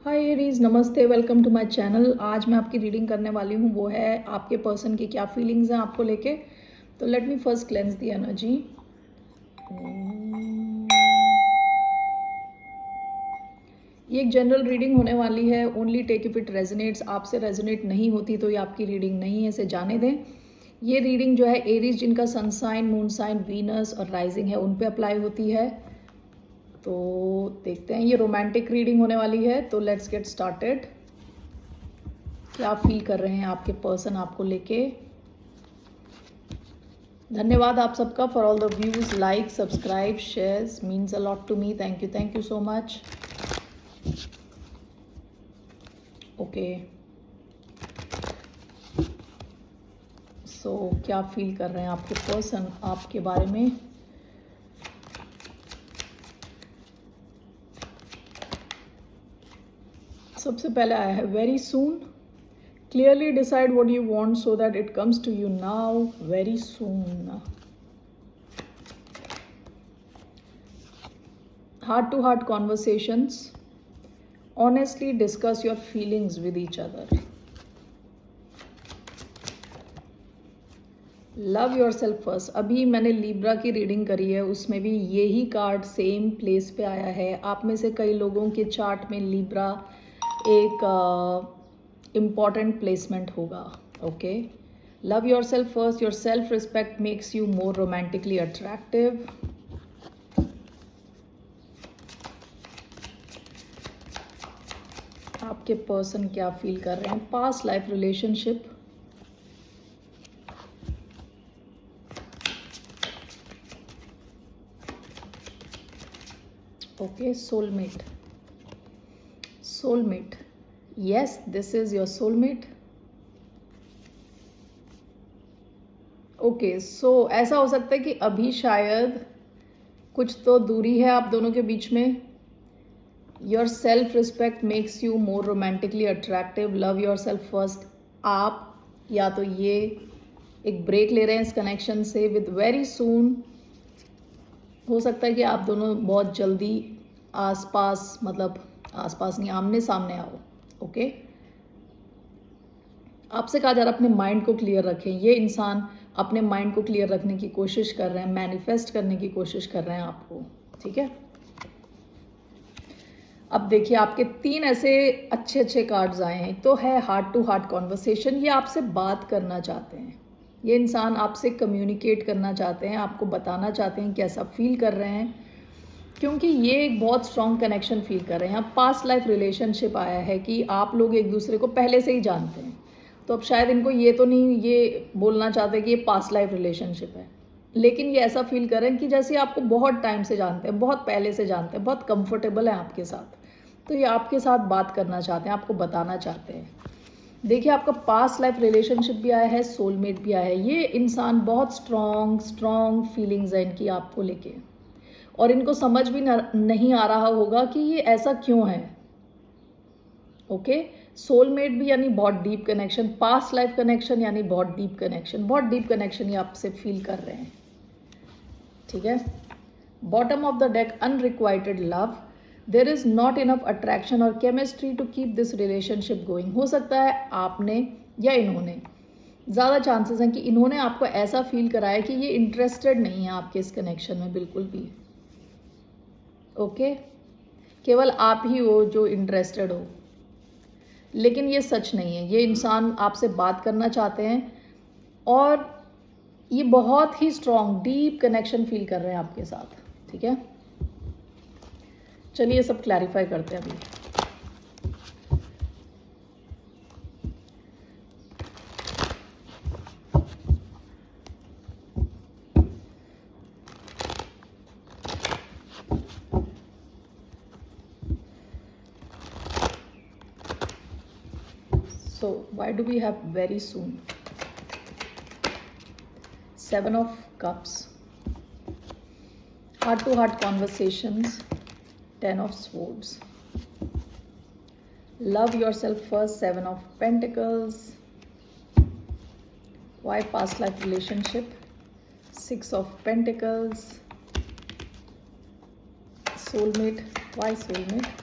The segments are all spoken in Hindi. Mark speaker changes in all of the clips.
Speaker 1: हाय एरीज, नमस्ते, वेलकम टू माय चैनल। आज मैं आपकी रीडिंग करने वाली हूँ, वो है आपके पर्सन की क्या फीलिंग्स हैं आपको लेके। तो let me first cleanse the energy. ये एक जनरल रीडिंग होने वाली है। Only take if it resonates. आपसे रेजोनेट नहीं होती तो ये आपकी रीडिंग नहीं है, इसे जाने दें। ये रीडिंग जो है एरीज जिनका sun sign, moon sign, Venus और राइजिंग है उन पे अप्लाई होती है। तो देखते हैं, ये रोमांटिक रीडिंग होने वाली है। तो लेट्स गेट स्टार्टेड। क्या फील कर रहे हैं आपके पर्सन आपको लेके। धन्यवाद आप सबका for all the views, like, subscribe, shares, means a lot to me. Thank you so much. Okay, so क्या फील कर रहे हैं आपके पर्सन आपके बारे में। सबसे पहले आया है very soon. Clearly decide what you want so that it comes to you now very soon. Heart to heart conversations. Honestly discuss your feelings with each other. Love yourself first. अभी मैंने लिब्रा की रीडिंग करी है, उसमें भी यही कार्ड सेम प्लेस पे आया है। आप में से कई लोगों के चार्ट में लिब्रा एक इम्पॉर्टेंट प्लेसमेंट होगा। Okay, love yourself first. Your self respect makes you more romantically attractive. आपके पर्सन क्या फील कर रहे हैं। Past life relationship. Okay, soulmate. Soulmate, yes, this is your soulmate. Okay, so ऐसा हो सकता है कि अभी शायद कुछ तो दूरी है आप दोनों के बीच में। Your self respect makes you more romantically attractive. Love yourself first. आप या तो ये एक ब्रेक ले रहे हैं इस कनेक्शन से विद वेरी सून। हो सकता है कि आप दोनों बहुत जल्दी आसपास, मतलब आसपास नहीं, आमने सामने आओ। ओके, आपसे कहा जा रहा है अपने माइंड को क्लियर रखें। ये इंसान अपने माइंड को क्लियर रखने की कोशिश कर रहे हैं, मैनिफेस्ट करने की कोशिश कर रहे हैं आपको। ठीक है, अब देखिए आपके 3 ऐसे अच्छे अच्छे कार्ड्स आए हैं। तो है हार्ट टू हार्ट कॉन्वर्सेशन। ये आपसे बात करना चाहते हैं, ये इंसान आपसे कम्युनिकेट करना चाहते हैं, आपको बताना चाहते हैं कैसा फील कर रहे हैं, क्योंकि ये एक बहुत स्ट्रॉन्ग कनेक्शन फील कर रहे हैं। यहाँ पास्ट लाइफ रिलेशनशिप आया है कि आप लोग एक दूसरे को पहले से ही जानते हैं। तो अब शायद इनको ये तो नहीं ये बोलना चाहते कि ये पास्ट लाइफ रिलेशनशिप है, लेकिन ये ऐसा फील कर रहे हैं कि जैसे आपको बहुत टाइम से जानते हैं, बहुत पहले से जानते हैं, बहुत कंफर्टेबल है आपके साथ। तो ये आपके साथ बात करना चाहते हैं, आपको बताना चाहते हैं। देखिए आपका पास्ट लाइफ रिलेशनशिप भी आया है, सोलमेट भी आया है। ये इंसान बहुत स्ट्रॉन्ग फीलिंग्स है इनकी आपको लेके, और इनको समझ भी नहीं आ रहा होगा कि ये ऐसा क्यों है। ओके, सोलमेट भी यानी बहुत deep connection, past life connection यानी बहुत डीप कनेक्शन, बहुत डीप कनेक्शन ये आपसे फील कर रहे हैं। ठीक है, bottom of the deck, unrequited love. There is not enough attraction और chemistry to keep this relationship going. हो सकता है आपने या इन्होंने, ज़्यादा चांसेस हैं कि इन्होंने आपको ऐसा फील कराया कि ये इंटरेस्टेड नहीं है आपके इस कनेक्शन में बिल्कुल भी। ओके, केवल आप ही हो जो इंटरेस्टेड हो, लेकिन ये सच नहीं है। ये इंसान आपसे बात करना चाहते हैं और ये बहुत ही स्ट्रॉन्ग डीप कनेक्शन फील कर रहे हैं आपके साथ। ठीक है, चलिए सब क्लैरिफाई करते हैं अभी। So why do we have very soon? 7 of Cups, heart to heart conversations, 10 of Swords. Love yourself first, 7 of Pentacles. Why past life relationship? 6 of Pentacles. Soulmate, why soulmate?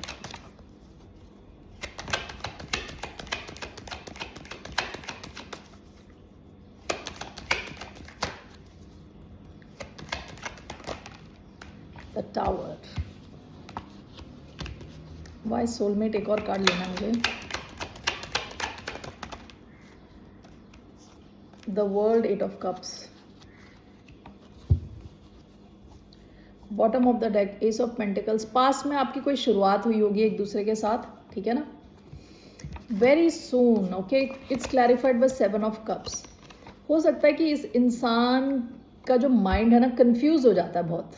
Speaker 1: Tower. Why soulmate, एक और कार्ड लेना मुझे। The world, 8 of cups. Bottom of the deck, ace of pentacles. पास में आपकी कोई शुरुआत हुई होगी एक दूसरे के साथ, ठीक है ना। Very soon, okay, it's clarified by 7 of cups. हो सकता है कि इस इंसान का जो माइंड है ना, कंफ्यूज हो जाता है बहुत।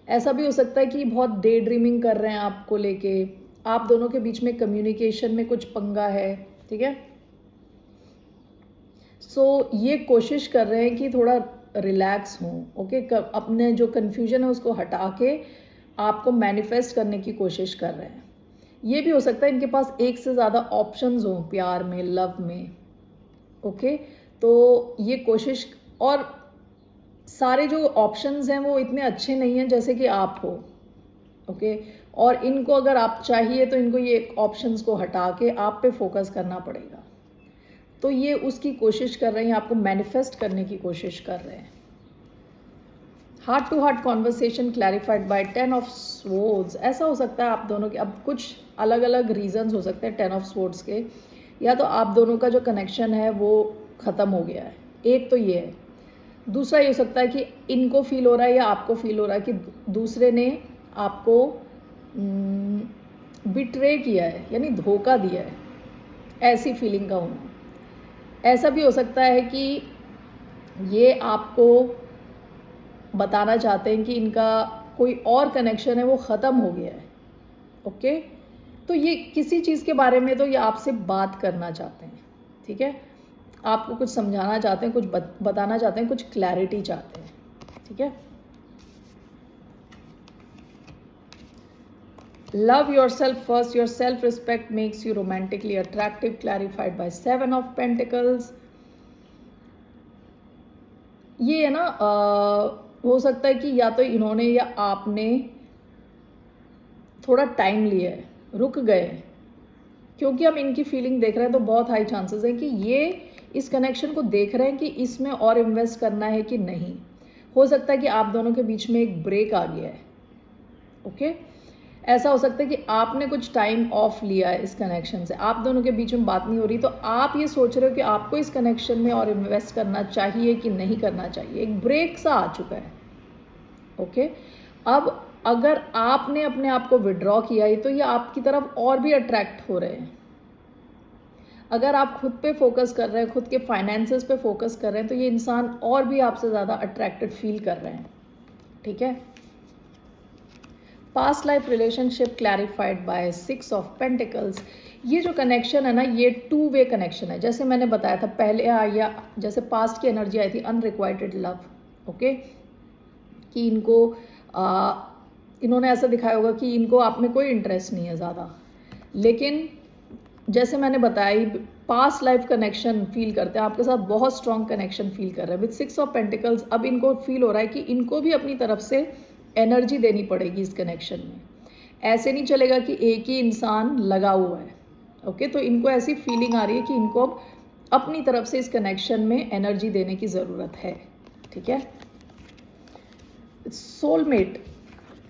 Speaker 1: ऐसा भी हो सकता है कि बहुत डे ड्रीमिंग कर रहे हैं आपको लेके, आप दोनों के बीच में कम्युनिकेशन में कुछ पंगा है, ठीक है। सो ये कोशिश कर रहे हैं कि थोड़ा रिलैक्स हों, ओके, अपने जो कन्फ्यूजन है उसको हटा के आपको मैनिफेस्ट करने की कोशिश कर रहे हैं। ये भी हो सकता है इनके पास एक से ज़्यादा ऑप्शंस हों प्यार में, लव में, ओके। तो ये कोशिश, और सारे जो ऑप्शंस हैं वो इतने अच्छे नहीं हैं जैसे कि आप हो, ओके। और इनको अगर आप चाहिए तो इनको ये ऑप्शंस को हटा के आप पे फोकस करना पड़ेगा। तो ये उसकी कोशिश कर रहे हैं, आपको मैनिफेस्ट करने की कोशिश कर रहे हैं। Heart to heart conversation clarified by 10 of swords. ऐसा हो सकता है आप दोनों के, अब कुछ अलग अलग रीजंस हो सकते हैं 10 ऑफ स्वॉर्ड्स के। या तो आप दोनों का जो कनेक्शन है वो ख़त्म हो गया है, एक तो ये है। दूसरा ये हो सकता है कि इनको फील हो रहा है या आपको फील हो रहा है कि दूसरे ने आपको बिट्रे किया है, यानी धोखा दिया है, ऐसी फीलिंग का होना। ऐसा भी हो सकता है कि ये आपको बताना चाहते हैं कि इनका कोई और कनेक्शन है वो ख़त्म हो गया है, ओके। तो ये किसी चीज़ के बारे में तो ये आपसे बात करना चाहते हैं, ठीक है। आपको कुछ समझाना चाहते हैं, कुछ बताना चाहते हैं, कुछ क्लैरिटी चाहते हैं, ठीक है। Love yourself first, your self respect makes you romantically attractive, clarified by 7 of pentacles. ये है ना, हो सकता है कि या तो इन्होंने या आपने थोड़ा टाइम लिया है, रुक गए, क्योंकि हम इनकी फीलिंग देख रहे हैं तो बहुत हाई चांसेस हैं कि ये इस कनेक्शन को देख रहे हैं कि इसमें और इन्वेस्ट करना है कि नहीं। हो सकता है कि आप दोनों के बीच में एक ब्रेक आ गया है, ओके। ऐसा हो सकता है कि आपने कुछ टाइम ऑफ लिया है इस कनेक्शन से, आप दोनों के बीच में बात नहीं हो रही, तो आप ये सोच रहे हो कि आपको इस कनेक्शन में और इन्वेस्ट करना चाहिए कि नहीं करना चाहिए। एक ब्रेक सा आ चुका है, ओके। अब अगर आपने अपने आप को विड्रॉ किया है तो ये आपकी तरफ और भी अट्रैक्ट हो रहे हैं। अगर आप खुद पे फोकस कर रहे हैं, खुद के फाइनेंसेस पे फोकस कर रहे हैं, तो ये इंसान और भी आपसे ज़्यादा अट्रैक्टेड फील कर रहे हैं, ठीक है। Past life relationship clarified by 6 of pentacles. ये जो कनेक्शन है ना, ये 2 वे कनेक्शन है। जैसे मैंने बताया था पहले, या जैसे पास्ट की एनर्जी आई थी अनरिक्वाइटेड लव, ओके, कि इन्होंने ऐसा दिखाया होगा कि इनको आप में कोई इंटरेस्ट नहीं है ज़्यादा। लेकिन जैसे मैंने बताया, पास्ट लाइफ कनेक्शन फील करते हैं आपके साथ, बहुत स्ट्रॉन्ग कनेक्शन फील कर रहे हैं विद 6 ऑफ पेंटिकल्स। अब इनको फील हो रहा है कि इनको भी अपनी तरफ से एनर्जी देनी पड़ेगी इस कनेक्शन में। ऐसे नहीं चलेगा कि एक ही इंसान लगा हुआ है, ओके। तो इनको ऐसी फीलिंग आ रही है कि इनको अब अपनी तरफ से इस कनेक्शन में एनर्जी देने की ज़रूरत है, ठीक है। Soulmate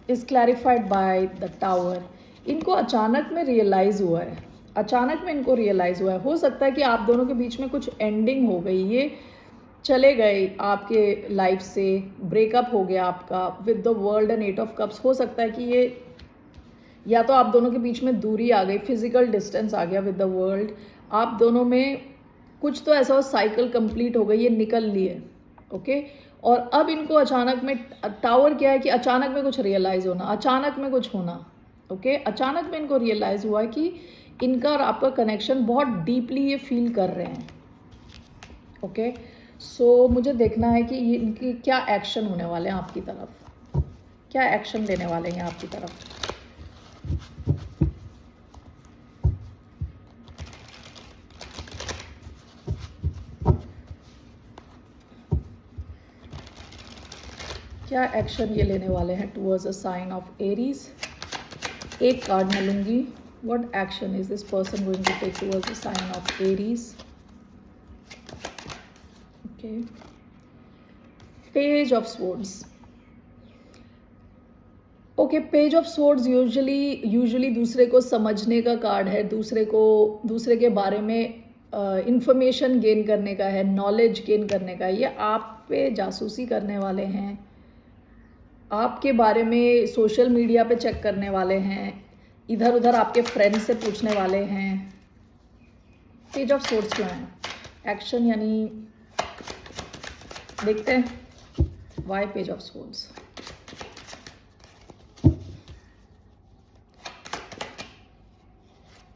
Speaker 1: is clarified by the tower. इनको अचानक में रियलाइज़ हुआ है, अचानक में इनको रियलाइज़ हुआ है। हो सकता है कि आप दोनों के बीच में कुछ एंडिंग हो गई, ये चले गए आपके लाइफ से, ब्रेकअप हो गया आपका with the world and 8 of cups. हो सकता है कि ये या तो आप दोनों के बीच में दूरी आ गई, फिजिकल डिस्टेंस आ गया विद द वर्ल्ड, आप दोनों में कुछ तो ऐसा हो, साइकिल कंप्लीट हो गई, ये निकल लिए, ओके। और अब इनको अचानक में, टावर क्या है कि अचानक में कुछ रियलाइज़ होना, अचानक में कुछ होना, ओके। अचानक में इनको रियलाइज़ हुआ कि इनका और आपका कनेक्शन बहुत डीपली ये फील कर रहे हैं, ओके। सो मुझे देखना है कि ये इनकी क्या एक्शन होने वाले हैं आपकी तरफ, क्या एक्शन लेने वाले हैं आपकी तरफ। क्या एक्शन ये लेने वाले हैं towards a sign of Aries. एक कार्ड मैं लूँगी, what action is this person going to take towards a sign of Aries, okay. Page of swords. Okay, page of swords usually दूसरे को समझने का कार्ड है, दूसरे के बारे में इंफॉर्मेशन गेन करने का है, नॉलेज गेन करने का है। ये आप पे जासूसी करने वाले हैं, आपके बारे में सोशल मीडिया पे चेक करने वाले हैं, इधर उधर आपके फ्रेंड से पूछने वाले हैं। पेज ऑफ सोर्ड्स क्यों है? एक्शन, यानी देखते हैं why page of swords.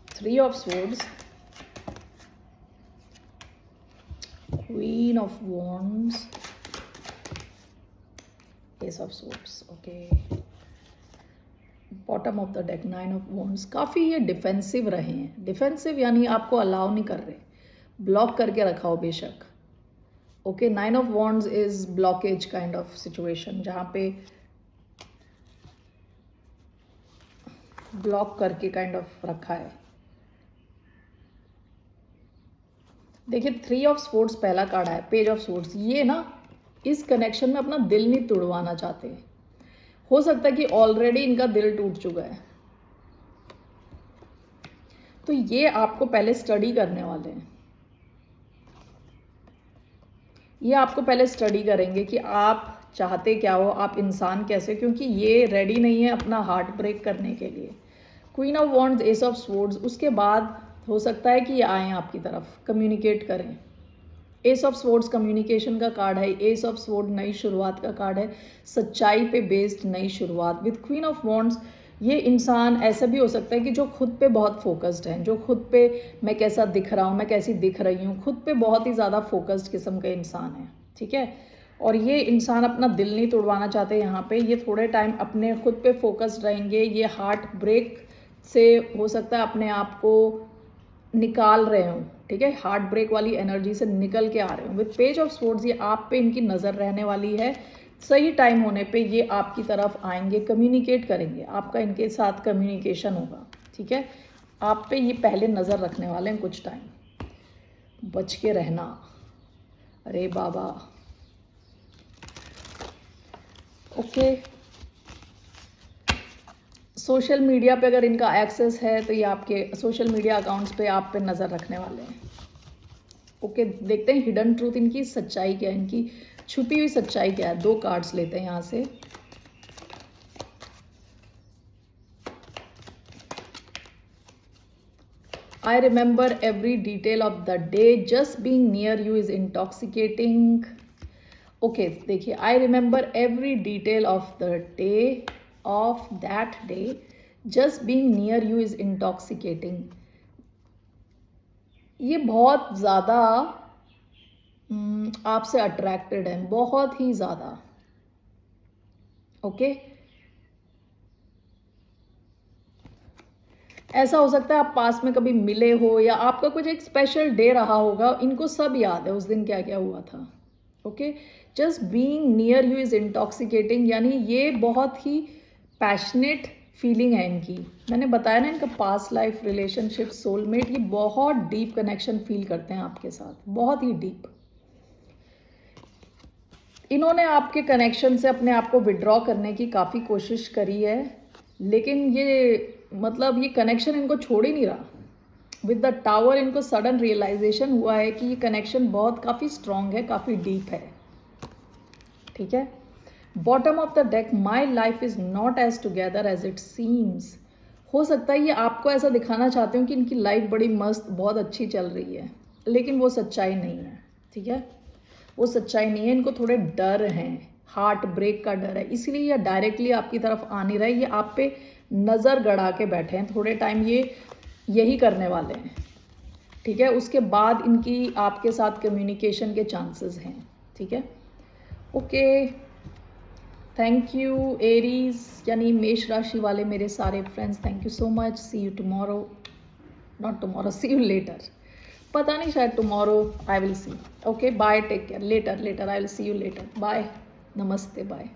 Speaker 1: Three of swords, queen of wands, ace of swords. Okay, bottom of the deck, nine of wands. काफ़ी ये डिफेंसिव रहे हैं। डिफेंसिव यानी आपको अलाउ नहीं कर रहे, ब्लॉक करके रखा हो बेशक। Okay, nine of wands is blockage kind of situation, जहाँ पे ब्लॉक करके काइंड ऑफ रखा है। देखिए, थ्री ऑफ सोर्ड्स पहला कार्ड है, पेज ऑफ सोर्ड्स। ये ना इस कनेक्शन में अपना दिल नहीं तोड़वाना चाहते। हो सकता है कि ऑलरेडी इनका दिल टूट चुका है, तो ये आपको पहले स्टडी करने वाले हैं। ये आपको पहले स्टडी करेंगे कि आप चाहते क्या हो, आप इंसान कैसे, क्योंकि ये रेडी नहीं है अपना हार्ट ब्रेक करने के लिए। Queen of wands, ace of swords. उसके बाद हो सकता है कि ये आए आपकी तरफ, कम्युनिकेट करें। एस ऑफ स्वॉर्ड्स कम्युनिकेशन का कार्ड है। एस ऑफ स्वॉर्ड नई शुरुआत का कार्ड है, सच्चाई पे बेस्ड नई शुरुआत। विद क्वीन ऑफ वॉन्ड्स ये इंसान ऐसा भी हो सकता है कि जो खुद पे बहुत फोकस्ड है, जो खुद पे मैं कैसा दिख रहा हूँ, मैं कैसी दिख रही हूँ, खुद पे बहुत ही ज़्यादा फोकस्ड किस्म का इंसान है। ठीक है, और ये इंसान अपना दिल नहीं तोड़वाना चाहते यहाँ पे। ये थोड़े टाइम अपने खुद पे फोकस्ड रहेंगे। ये हार्ट ब्रेक से हो सकता है अपने आप को निकाल रहे हो। ठीक है, हार्ट ब्रेक वाली एनर्जी से निकल के आ रहे हो। विद पेज ऑफ स्वॉर्ड्स ये आप पे इनकी नज़र रहने वाली है। सही टाइम होने पे ये आपकी तरफ आएंगे, कम्युनिकेट करेंगे, आपका इनके साथ कम्युनिकेशन होगा। ठीक है, आप पे ये पहले नज़र रखने वाले हैं कुछ टाइम। बच के रहना, अरे बाबा। ओके, सोशल मीडिया पे अगर इनका एक्सेस है तो ये आपके सोशल मीडिया अकाउंट्स पे आप पे नज़र रखने वाले हैं। ओके, देखते हैं हिडन ट्रूथ, इनकी सच्चाई क्या है, इनकी छुपी हुई सच्चाई क्या है। दो कार्ड्स लेते हैं यहाँ से। I remember every detail of the day, just being near you is intoxicating. Okay, देखिए, I remember every detail of the day, of that day, just being near you is intoxicating. ये बहुत ज़्यादा आपसे अट्रैक्टेड है, बहुत ही ज़्यादा। ओके, ऐसा हो सकता है आप पास में कभी मिले हो या आपका कुछ एक स्पेशल डे रहा होगा। इनको सब याद है उस दिन क्या क्या हुआ था। Okay, just being near you is intoxicating, यानी ये बहुत ही पैशनेट फीलिंग है इनकी। मैंने बताया ना, इनका पास्ट लाइफ रिलेशनशिप, सोलमेट, ये बहुत डीप कनेक्शन फील करते हैं आपके साथ, बहुत ही डीप। इन्होंने आपके कनेक्शन से अपने आप को विड्रॉ करने की काफ़ी कोशिश करी है, लेकिन ये मतलब ये कनेक्शन इनको छोड़ ही नहीं रहा। विद द टावर इनको सडन रियलाइजेशन हुआ है कि ये कनेक्शन बहुत काफ़ी स्ट्रॉन्ग है, काफ़ी डीप है। ठीक है, bottom of the deck, my life is not as together as it seems. हो सकता है ये आपको ऐसा दिखाना चाहते हो कि इनकी लाइफ बड़ी मस्त, बहुत अच्छी चल रही है, लेकिन वो सच्चाई नहीं है। ठीक है, वो सच्चाई नहीं है। इनको थोड़े डर हैं, हार्ट ब्रेक का डर है, इसलिए ये डायरेक्टली आपकी तरफ आ नहीं रहा है। ये आप पे नज़र गड़ा के बैठे हैं, थोड़े टाइम ये यही करने वाले हैं। ठीक है, उसके बाद इनकी आपके साथ कम्युनिकेशन के चांसेस हैं। ठीक है, ओके, थैंक यू एरीज, यानी मेष राशि वाले मेरे सारे friends, thank you so much. See you tomorrow, not tomorrow, see you later. पता नहीं, शायद tomorrow I will see. Okay, bye, take care. Later I will see you later. Bye, नमस्ते, बाय।